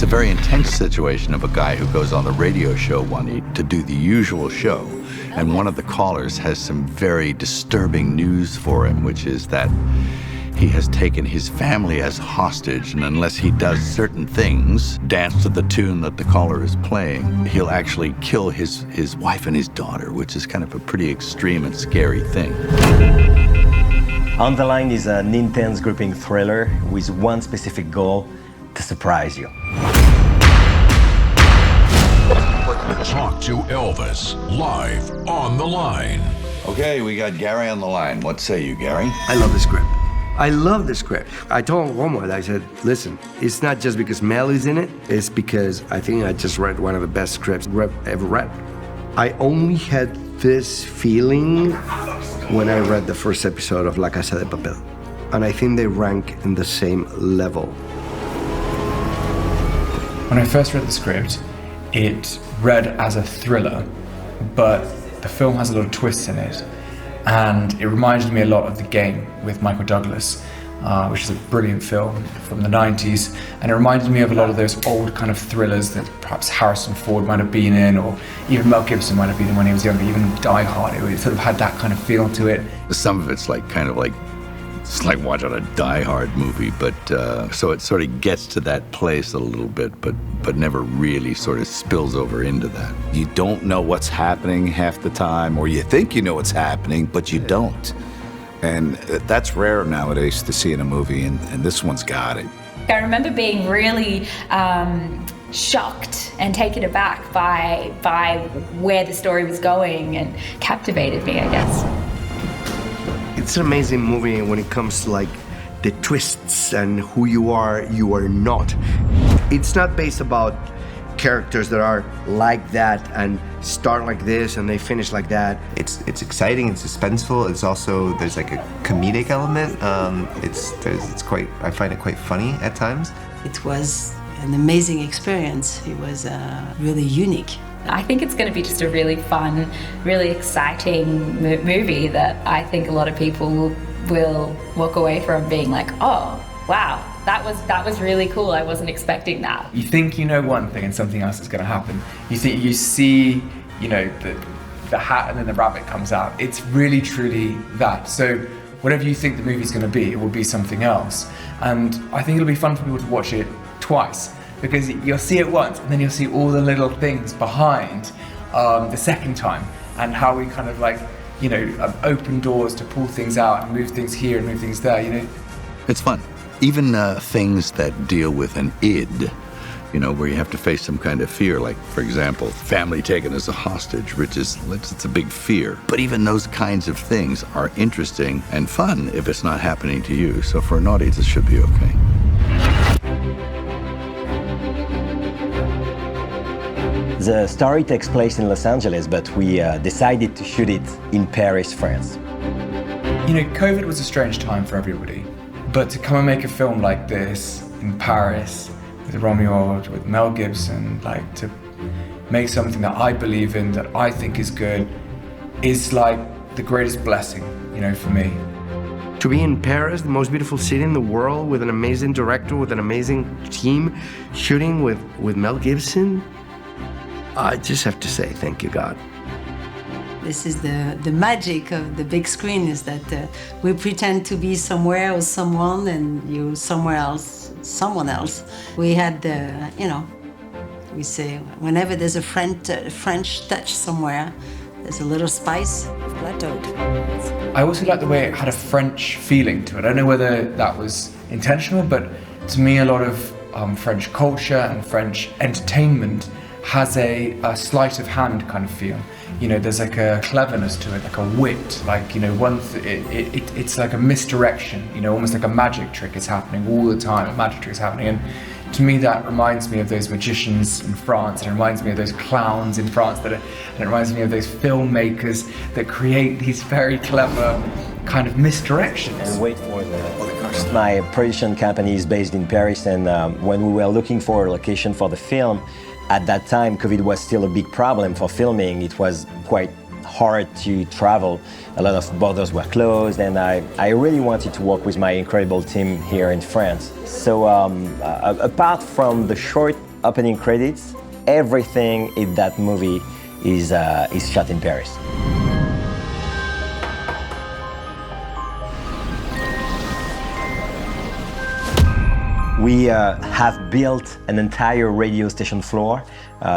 a very intense situation of a guy who goes on the radio show one night to do the usual show, and one of the callers has some very disturbing news for him, which is that he has taken his family as hostage, and unless he does certain things, dance to the tune that the caller is playing, he'll actually kill his wife and his daughter, which is kind of a pretty extreme and scary thing. On the Line is an intense gripping thriller with one specific goal: to surprise you. Talk to Elvis, live on The Line. Okay, we got Gary on the line. What say you, Gary? I love the script. I love the script. I told Romuald, I said, listen, it's not just because Mel is in it, it's because I think I just read one of the best scripts I've ever read. I only had this feeling when I read the first episode of La Casa de Papel. And I think they rank in the same level. When I first read the script, it read as a thriller, but the film has a lot of twists in it. And it reminded me a lot of The Game with Michael Douglas, which is a brilliant film from the 90s. And it reminded me of a lot of those old kind of thrillers that perhaps Harrison Ford might have been in, or even Mel Gibson might have been in when he was younger, even Die Hard. It sort of had that kind of feel to it. Some of it's like kind of like, it's like watching a Die Hard movie, but so it sort of gets to that place a little bit, but never really sort of spills over into that. You don't know what's happening half the time, or you think you know what's happening, but you don't. And that's rare nowadays to see in a movie, and this one's got it. I remember being really shocked and taken aback by where the story was going, and captivated me, I guess. It's an amazing movie when it comes to like the twists and who you are not. It's not based about characters that are like that and start like this and they finish like that. It's exciting, it's suspenseful. It's also, there's like a comedic element. It's quite, I find it quite funny at times. It was an amazing experience. It was really unique. I think it's going to be just a really fun, really exciting movie that I think a lot of people will walk away from being like, oh, wow, that was really cool. I wasn't expecting that. You think you know one thing and something else is going to happen. You see, you know, the hat and then the rabbit comes out. It's really, truly that. So whatever you think the movie's going to be, it will be something else. And I think it'll be fun for people to watch it twice, because you'll see it once and then you'll see all the little things behind the second time, and how we kind of like, you know, open doors to pull things out and move things here and move things there, you know. It's fun. Even things that deal with an id, you know, where you have to face some kind of fear, like, for example, family taken as a hostage, which is, it's a big fear. But even those kinds of things are interesting and fun if it's not happening to you. So for an audience, it should be okay. The story takes place in Los Angeles, but we decided to shoot it in Paris, France. You know, COVID was a strange time for everybody, but to come and make a film like this in Paris with Romuald, with Mel Gibson, like to make something that I believe in, that I think is good, is like the greatest blessing, you know, for me. To be in Paris, the most beautiful city in the world, with an amazing director, with an amazing team, shooting with Mel Gibson, I just have to say thank you, God. This is the magic of the big screen, is that we pretend to be somewhere or someone, and you're somewhere else, someone else. We had, you know, we say whenever there's a French touch somewhere, there's a little spice of plateaued. I also like the way it had a French feeling to it. I don't know whether that was intentional, but to me a lot of French culture and French entertainment has a sleight of hand kind of feel. You know, there's like a cleverness to it, like a wit, like, you know, it's like a misdirection, you know, almost like a magic trick is happening all the time, a magic trick is happening. And to me that reminds me of those magicians in France, and it reminds me of those clowns in France, and it reminds me of those filmmakers that create these very clever kind of misdirections. And wait for the... My production company is based in Paris, and when we were looking for a location for the film, at that time, COVID was still a big problem for filming. It was quite hard to travel. A lot of borders were closed, and I really wanted to work with my incredible team here in France. So apart from the short opening credits, everything in that movie is shot in Paris. We have built an entire radio station floor,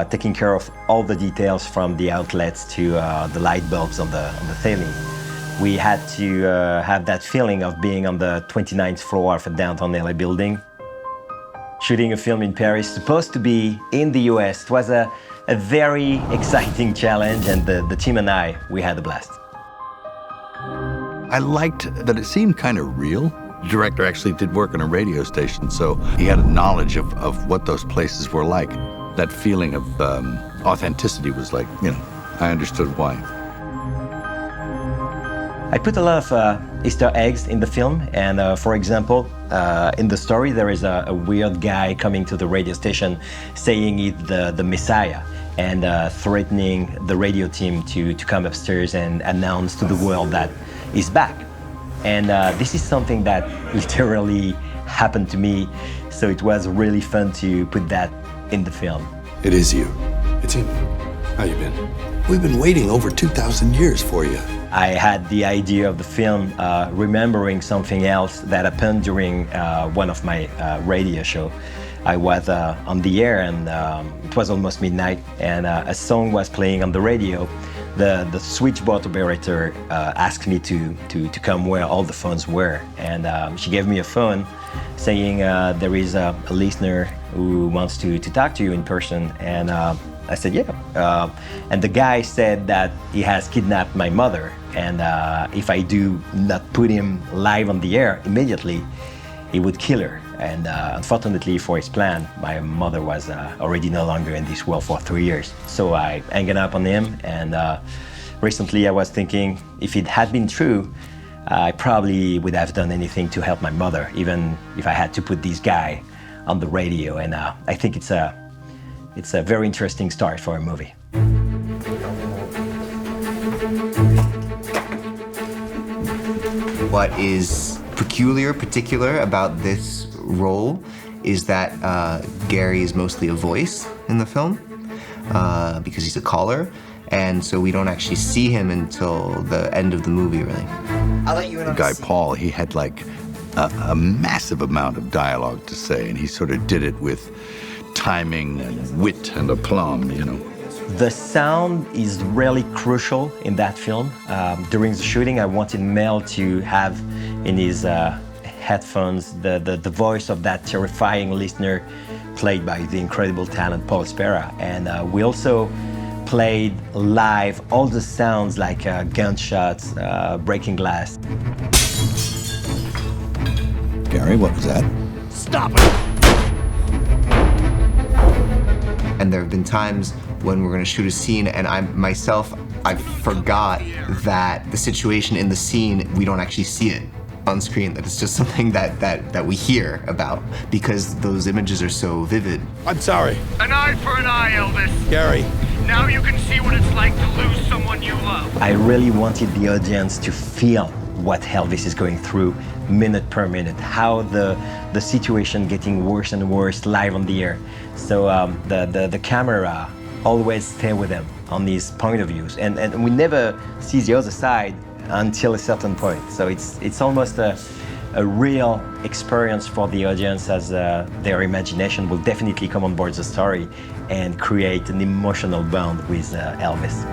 taking care of all the details from the outlets to the light bulbs on the ceiling. We had to have that feeling of being on the 29th floor of a downtown LA building. Shooting a film in Paris, supposed to be in the US, it was a very exciting challenge, and the team and we had a blast. I liked that it seemed kind of real. The director actually did work on a radio station, so he had a knowledge of what those places were like. That feeling of authenticity was like, I understood why. I put a lot of Easter eggs in the film, and for example, in the story there is a weird guy coming to the radio station saying he's the Messiah and threatening the radio team to come upstairs and announce to the world that he's back. And this is something that literally happened to me, so it was really fun to put that in the film. It is you. It's him. How you been? We've been waiting over 2,000 years for you. I had the idea of the film remembering something else that happened during one of my radio shows. I was on the air, and it was almost midnight, and a song was playing on the radio. The switchboard operator asked me to come where all the phones were, and she gave me a phone saying there is a listener who wants to talk to you in person, and I said yeah. And the guy said that he has kidnapped my mother, and if I do not put him live on the air immediately, he would kill her. And unfortunately for his plan, my mother was already no longer in this world for 3 years. So I hung up on him, and recently I was thinking, if it had been true, I probably would have done anything to help my mother, even if I had to put this guy on the radio. And I think it's a very interesting start for a movie. What is particular about this role is that Gary is mostly a voice in the film because he's a caller, and so we don't actually see him until the end of the movie, really. I'll let you in on the guy Paul, he had like a massive amount of dialogue to say, and he sort of did it with timing and wit and aplomb, The sound is really crucial in that film. During the shooting, I wanted Mel to have in his headphones the voice of that terrifying listener played by the incredible talent Paul Spera. And we also played live all the sounds like gunshots, breaking glass. Gary, what was that? Stop it! And there have been times when we're going to shoot a scene, and I forgot that the situation in the scene, we don't actually see it on screen, that it's just something that we hear about because those images are so vivid. I'm sorry. An eye for an eye, Elvis. Gary. Now you can see what it's like to lose someone you love. I really wanted the audience to feel what Elvis is going through minute per minute, how the situation getting worse and worse live on the air. So the camera always stay with him on these point of views, and we never see the other side until a certain point. So it's almost a real experience for the audience, as their imagination will definitely come on board the story and create an emotional bond with Elvis.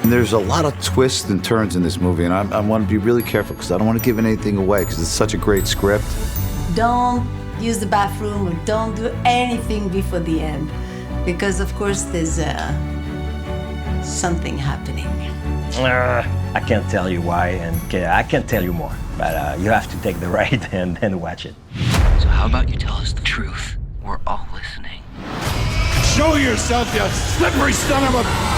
And there's a lot of twists and turns in this movie, and I want to be really careful because I don't want to give anything away because it's such a great script. Don't use the bathroom or don't do anything before the end, because of course there's something happening. I can't tell you why, and I can't tell you more, but you have to take the ride and watch it. So how about you tell us the truth? We're all listening. Show yourself, you slippery son of a...